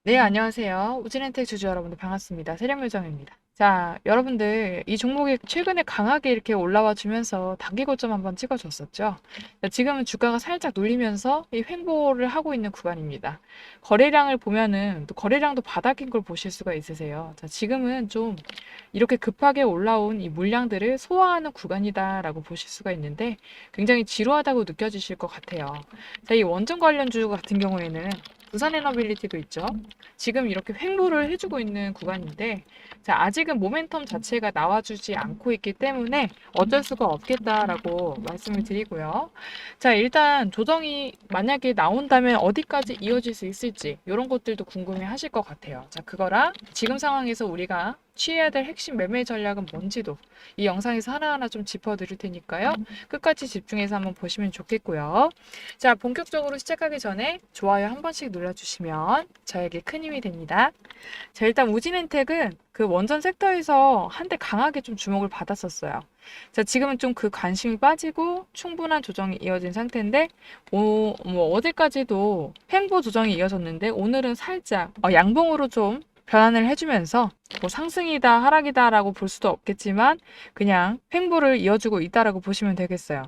네, 안녕하세요. 우진엔텍 주주 여러분들 반갑습니다. 세력요정입니다. 자, 여러분들 이 종목이 최근에 강하게 이렇게 올라와 주면서 단기 고점 한번 찍어줬었죠. 자, 지금은 주가가 살짝 눌리면서 이 횡보를 하고 있는 구간입니다. 거래량을 보면은 또 거래량도 바닥인 걸 보실 수가 있으세요. 자, 지금은 좀 이렇게 급하게 올라온 이 물량들을 소화하는 구간이다라고 보실 수가 있는데 굉장히 지루하다고 느껴지실 것 같아요. 자, 이 원전 관련주 같은 경우에는 부산에너빌리티도 있죠. 지금 이렇게 횡보를 해주고 있는 구간인데, 자, 아직은 모멘텀 자체가 나와주지 않고 있기 때문에 어쩔 수가 없겠다라고 말씀을 드리고요. 자, 일단 조정이 만약에 나온다면 어디까지 이어질 수 있을지, 이런 것들도 궁금해 하실 것 같아요. 자, 그거랑 지금 상황에서 우리가 취해야 될 핵심 매매 전략은 뭔지도 이 영상에서 하나하나 좀 짚어드릴 테니까요. 끝까지 집중해서 한번 보시면 좋겠고요. 자, 본격적으로 시작하기 전에 좋아요 한 번씩 눌러주시면 저에게 큰 힘이 됩니다. 자, 일단 우진엔텍은 그 원전 섹터에서 한때 강하게 좀 주목을 받았었어요. 자, 지금은 좀 그 관심이 빠지고 충분한 조정이 이어진 상태인데, 뭐 어제까지도 횡보 조정이 이어졌는데, 오늘은 살짝 양봉으로 좀 변환을 해주면서 뭐 상승이다 하락이다라고 볼 수도 없겠지만 그냥 횡보를 이어주고 있다라고 보시면 되겠어요.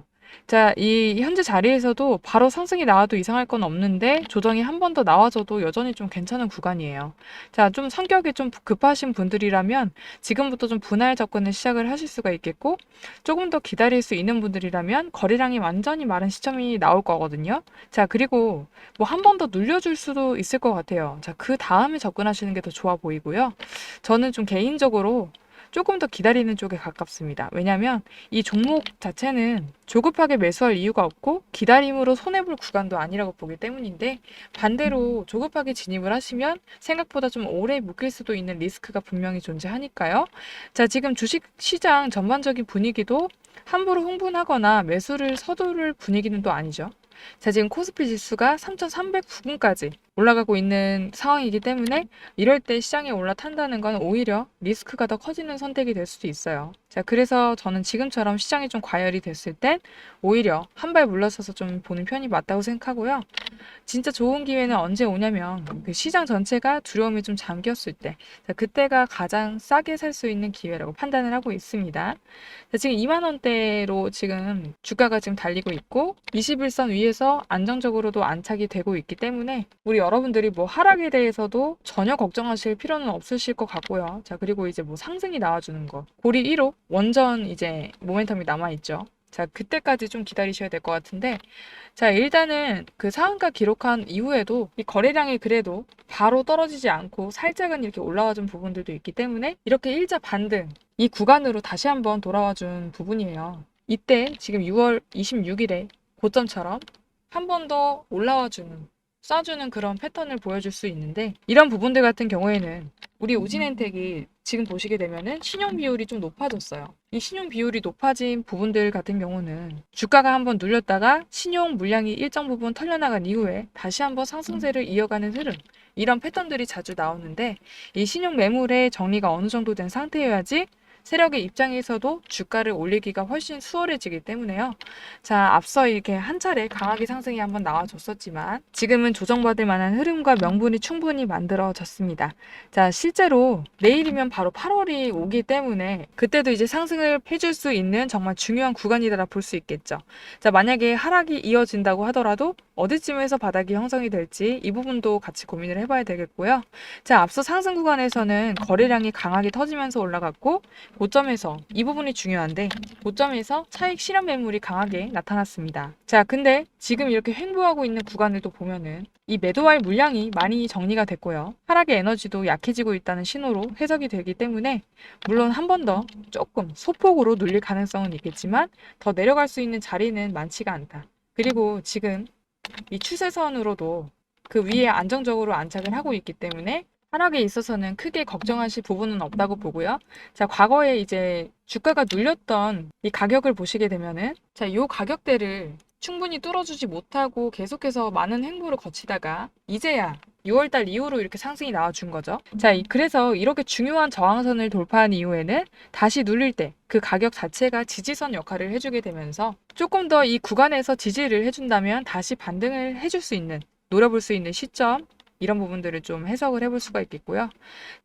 자, 이 현재 자리에서도 바로 상승이 나와도 이상할 건 없는데 조정이 한 번 더 나와줘도 여전히 좀 괜찮은 구간이에요. 자, 좀 성격이 좀 급하신 분들이라면 지금부터 좀 분할 접근을 시작을 하실 수가 있겠고, 조금 더 기다릴 수 있는 분들이라면 거래량이 완전히 마른 시점이 나올 거거든요. 자, 그리고 뭐 한 번 더 눌려줄 수도 있을 것 같아요. 자, 그 다음에 접근하시는 게 더 좋아 보이고요. 저는 좀 개인적으로 조금 더 기다리는 쪽에 가깝습니다. 왜냐하면 이 종목 자체는 조급하게 매수할 이유가 없고 기다림으로 손해볼 구간도 아니라고 보기 때문인데, 반대로 조급하게 진입을 하시면 생각보다 좀 오래 묶일 수도 있는 리스크가 분명히 존재하니까요. 자, 지금 주식 시장 전반적인 분위기도 함부로 흥분하거나 매수를 서두를 분위기는 또 아니죠. 자, 지금 코스피 지수가 3,300 부근까지 올라가고 있는 상황이기 때문에 이럴 때 시장에 올라탄다는 건 오히려 리스크가 더 커지는 선택이 될 수도 있어요. 자, 그래서 저는 지금처럼 시장이 좀 과열이 됐을 땐 오히려 한 발 물러서서 좀 보는 편이 맞다고 생각하고요. 진짜 좋은 기회는 언제 오냐면 그 시장 전체가 두려움에 좀 잠겼을 때, 자, 그때가 가장 싸게 살 수 있는 기회라고 판단을 하고 있습니다. 자, 지금 2만 원대로 지금 주가가 지금 달리고 있고 21선 위에서 안정적으로도 안착이 되고 있기 때문에 우리 여러분들이 뭐 하락에 대해서도 전혀 걱정하실 필요는 없으실 것 같고요. 자, 그리고 이제 뭐 상승이 나와주는 거, 고리 1호 원전 이제 모멘텀이 남아있죠. 자, 그때까지 좀 기다리셔야 될 것 같은데, 자, 일단은 그 상한가 기록한 이후에도 이 거래량이 그래도 바로 떨어지지 않고 살짝은 이렇게 올라와 준 부분들도 있기 때문에 이렇게 일자 반등, 이 구간으로 다시 한번 돌아와 준 부분이에요. 이때 지금 6월 26일에 고점처럼 한 번 더 올라와 주는, 쏴주는 그런 패턴을 보여줄 수 있는데, 이런 부분들 같은 경우에는 우리 우진엔텍이 지금 보시게 되면은 신용 비율이 좀 높아졌어요. 이 신용 비율이 높아진 부분들 같은 경우는 주가가 한번 눌렸다가 신용 물량이 일정 부분 털려나간 이후에 다시 한번 상승세를 이어가는 흐름, 이런 패턴들이 자주 나오는데, 이 신용 매물의 정리가 어느 정도 된 상태여야지 세력의 입장에서도 주가를 올리기가 훨씬 수월해지기 때문에요. 자, 앞서 이렇게 한 차례 강하게 상승이 한번 나와줬었지만 지금은 조정받을 만한 흐름과 명분이 충분히 만들어졌습니다. 자, 실제로 내일이면 바로 8월이 오기 때문에 그때도 이제 상승을 해줄 수 있는 정말 중요한 구간이라 볼 수 있겠죠. 자, 만약에 하락이 이어진다고 하더라도 어디쯤에서 바닥이 형성이 될지 이 부분도 같이 고민을 해봐야 되겠고요. 자, 앞서 상승 구간에서는 거래량이 강하게 터지면서 올라갔고, 고점에서 이 부분이 중요한데 고점에서 차익 실현 매물이 강하게 나타났습니다. 자, 근데 지금 이렇게 횡보하고 있는 구간을 또 보면은 이 매도할 물량이 많이 정리가 됐고요. 하락의 에너지도 약해지고 있다는 신호로 해석이 되기 때문에 물론 한 번 더 조금 소폭으로 눌릴 가능성은 있겠지만 더 내려갈 수 있는 자리는 많지가 않다. 그리고 지금 이 추세선으로도 그 위에 안정적으로 안착을 하고 있기 때문에 하락에 있어서는 크게 걱정하실 부분은 없다고 보고요. 자, 과거에 이제 주가가 눌렸던 이 가격을 보시게 되면은, 자, 이 가격대를 충분히 뚫어주지 못하고 계속해서 많은 횡보를 거치다가 이제야 6월달 이후로 이렇게 상승이 나와준 거죠. 자, 그래서 이렇게 중요한 저항선을 돌파한 이후에는 다시 눌릴 때 그 가격 자체가 지지선 역할을 해주게 되면서 조금 더 이 구간에서 지지를 해준다면 다시 반등을 해줄 수 있는, 노려볼 수 있는 시점, 이런 부분들을 좀 해석을 해볼 수가 있겠고요.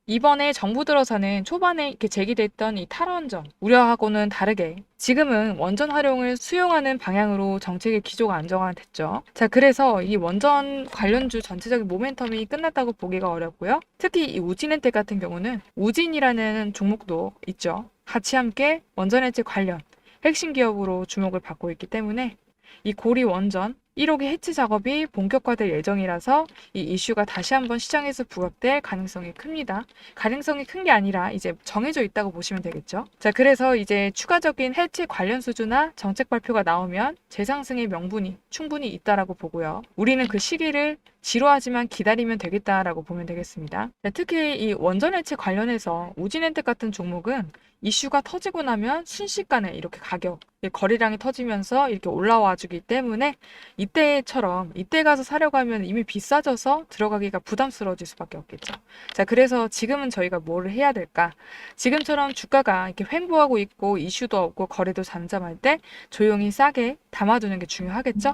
이번에 정부 들어서는 초반에 이렇게 제기됐던 이 탈원전 우려하고는 다르게 지금은 원전 활용을 수용하는 방향으로 정책의 기조가 안정화가 됐죠. 자, 그래서 이 원전 관련주 전체적인 모멘텀이 끝났다고 보기가 어렵고요. 특히 이 우진엔텍 같은 경우는 우진이라는 종목도 있죠. 같이 함께 원전해체 관련 핵심 기업으로 주목을 받고 있기 때문에 이 고리 원전 1호기 해체 작업이 본격화될 예정이라서 이 이슈가 다시 한번 시장에서 부각될 가능성이 큽니다. 가능성이 큰 게 아니라 이제 정해져 있다고 보시면 되겠죠. 자, 그래서 이제 추가적인 해체 관련 수주나 정책 발표가 나오면 재상승의 명분이 충분히 있다라고 보고요. 우리는 그 시기를 지루하지만 기다리면 되겠다라고 보면 되겠습니다. 자, 특히 이 원전 해체 관련해서 우진엔텍 같은 종목은 이슈가 터지고 나면 순식간에 이렇게 가격, 거래량이 터지면서 이렇게 올라와 주기 때문에 이때처럼 이때 가서 사려고 하면 이미 비싸져서 들어가기가 부담스러워질 수밖에 없겠죠. 자, 그래서 지금은 저희가 뭘 해야 될까? 지금처럼 주가가 이렇게 횡보하고 있고 이슈도 없고 거래도 잠잠할 때 조용히 싸게 담아두는 게 중요하겠죠?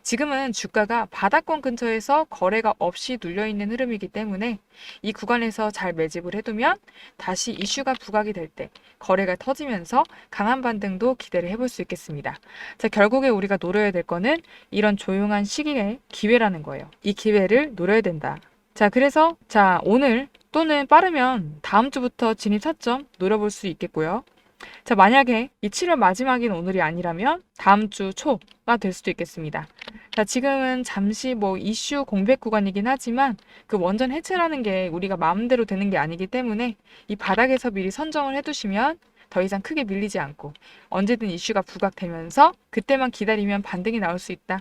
지금은 주가가 바닥권 근처에서 거래가 없이 눌려있는 흐름이기 때문에 이 구간에서 잘 매집을 해두면 다시 이슈가 부각이 될 때 거래가 터지면서 강한 반등도 기대를 해볼 수 있겠습니다. 자, 결국에 우리가 노려야 될 거는 이런 조용한 시기의 기회라는 거예요. 이 기회를 노려야 된다. 자, 그래서 오늘 또는 빠르면 다음 주부터 진입 타점 노려볼 수 있겠고요. 자, 만약에 이 7월 마지막인 오늘이 아니라면 다음 주 초가 될 수도 있겠습니다. 자, 지금은 잠시 이슈 공백 구간이긴 하지만 그 원전 해체라는 게 우리가 마음대로 되는 게 아니기 때문에 이 바닥에서 미리 선정을 해두시면 더 이상 크게 밀리지 않고 언제든 이슈가 부각되면서 그때만 기다리면 반등이 나올 수 있다.